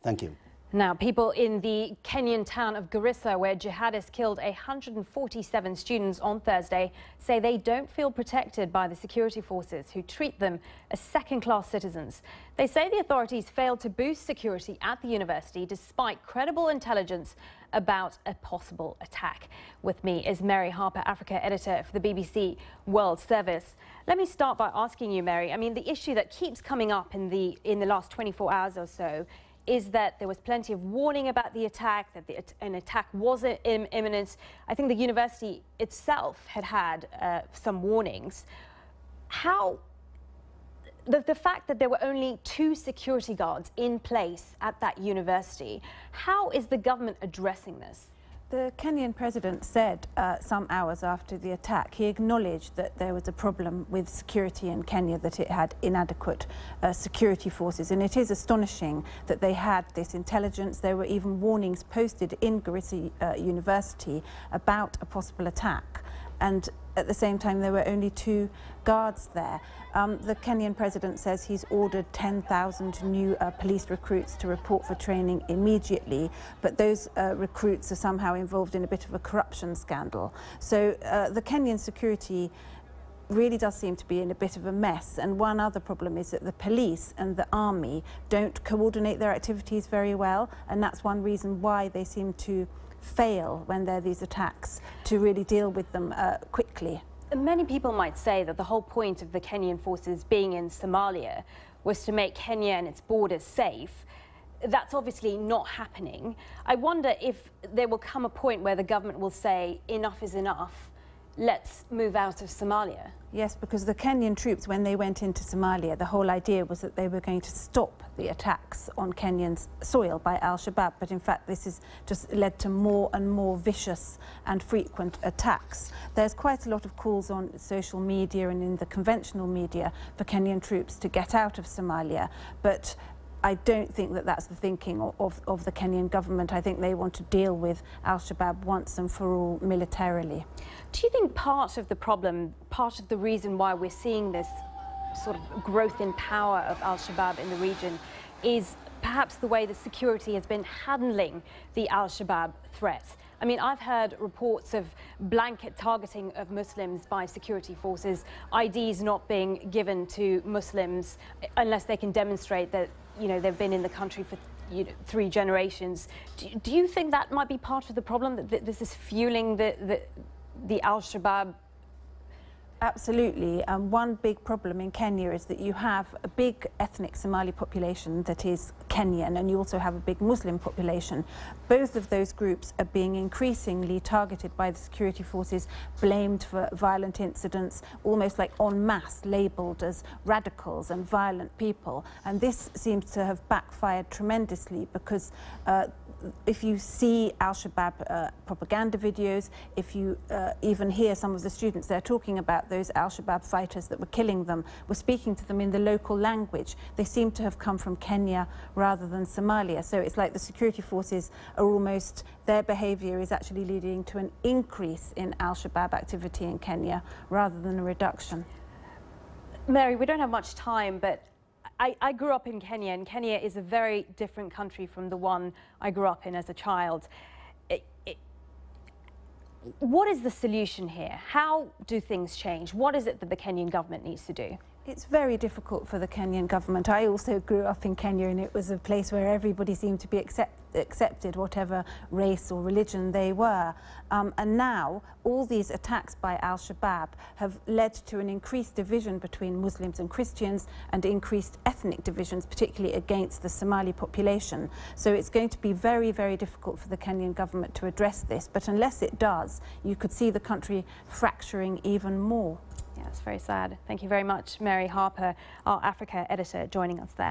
Thank you. Now, people in the Kenyan town of Garissa, where jihadists killed 147 students on Thursday, say they don't feel protected by the security forces who treat them as second-class citizens. They say the authorities failed to boost security at the university despite credible intelligence about a possible attack. With me is Mary Harper, Africa editor for the BBC World Service. Let me start by asking you, Mary, I mean, the issue that keeps coming up in the last 24 hours or so is that there was plenty of warning about the attack, that an attack was imminent. I think the university itself had some warnings. The fact that there were only 2 security guards in place at that university, how is the government addressing this? The Kenyan president said some hours after the attack, he acknowledged that there was a problem with security in Kenya, that it had inadequate security forces. And it is astonishing that they had this intelligence. There were even warnings posted in Garissa University about a possible attack. And at the same time, there were only 2 guards there. The Kenyan president says he's ordered 10,000 new police recruits to report for training immediately, but those recruits are somehow involved in a bit of a corruption scandal. So the Kenyan security really does seem to be in a bit of a mess. And one other problem is that the police and the army don't coordinate their activities very well, and that's one reason why they seem to fail when there are these attacks, to really deal with them quickly. Many people might say that the whole point of the Kenyan forces being in Somalia was to make Kenya and its borders safe. That's obviously not happening. I wonder if there will come a point where the government will say enough is enough, let's move out of Somalia. Yes, because the Kenyan troops, when they went into Somalia, the whole idea was that they were going to stop the attacks on Kenyan soil by Shabaab. But in fact, this has just led to more and more vicious and frequent attacks. There's quite a lot of calls on social media and in the conventional media for Kenyan troops to get out of Somalia. But I don't think that that's the thinking of the Kenyan government. I think they want to deal with Shabaab once and for all militarily. Do you think part of the problem, part of the reason why we're seeing this sort of growth in power of Shabaab in the region is perhaps the way the security has been handling the Shabaab threat? I mean, I've heard reports of blanket targeting of Muslims by security forces, IDs not being given to Muslims unless they can demonstrate that, you know, they've been in the country for 3 generations. Do you think that might be part of the problem, that this is fueling the Shabaab? Absolutely. One big problem in Kenya is that you have a big ethnic Somali population that is Kenyan, and you also have a big Muslim population. Both of those groups are being increasingly targeted by the security forces, blamed for violent incidents, almost like en masse labelled as radicals and violent people. And this seems to have backfired tremendously, because if you see Shabaab propaganda videos, if you even hear some of the students there talking about those Shabaab fighters that were killing them, were speaking to them in the local language. They seem to have come from Kenya rather than Somalia. So it's like the security forces are almost, their behaviour is actually leading to an increase in Shabaab activity in Kenya rather than a reduction. Mary, we don't have much time, but I grew up in Kenya, and Kenya is a very different country from the one I grew up in as a child. What is the solution here? How do things change? What is it that the Kenyan government needs to do? It's very difficult for the Kenyan government. I also grew up in Kenya, and it was a place where everybody seemed to be accepted, whatever race or religion they were. And now all these attacks by Shabaab have led to an increased division between Muslims and Christians, and increased ethnic divisions, particularly against the Somali population. So it's going to be very, very difficult for the Kenyan government to address this. But unless it does, you could see the country fracturing even more. Yeah, it's very sad. Thank you very much, Mary Harper, our Africa editor, joining us there.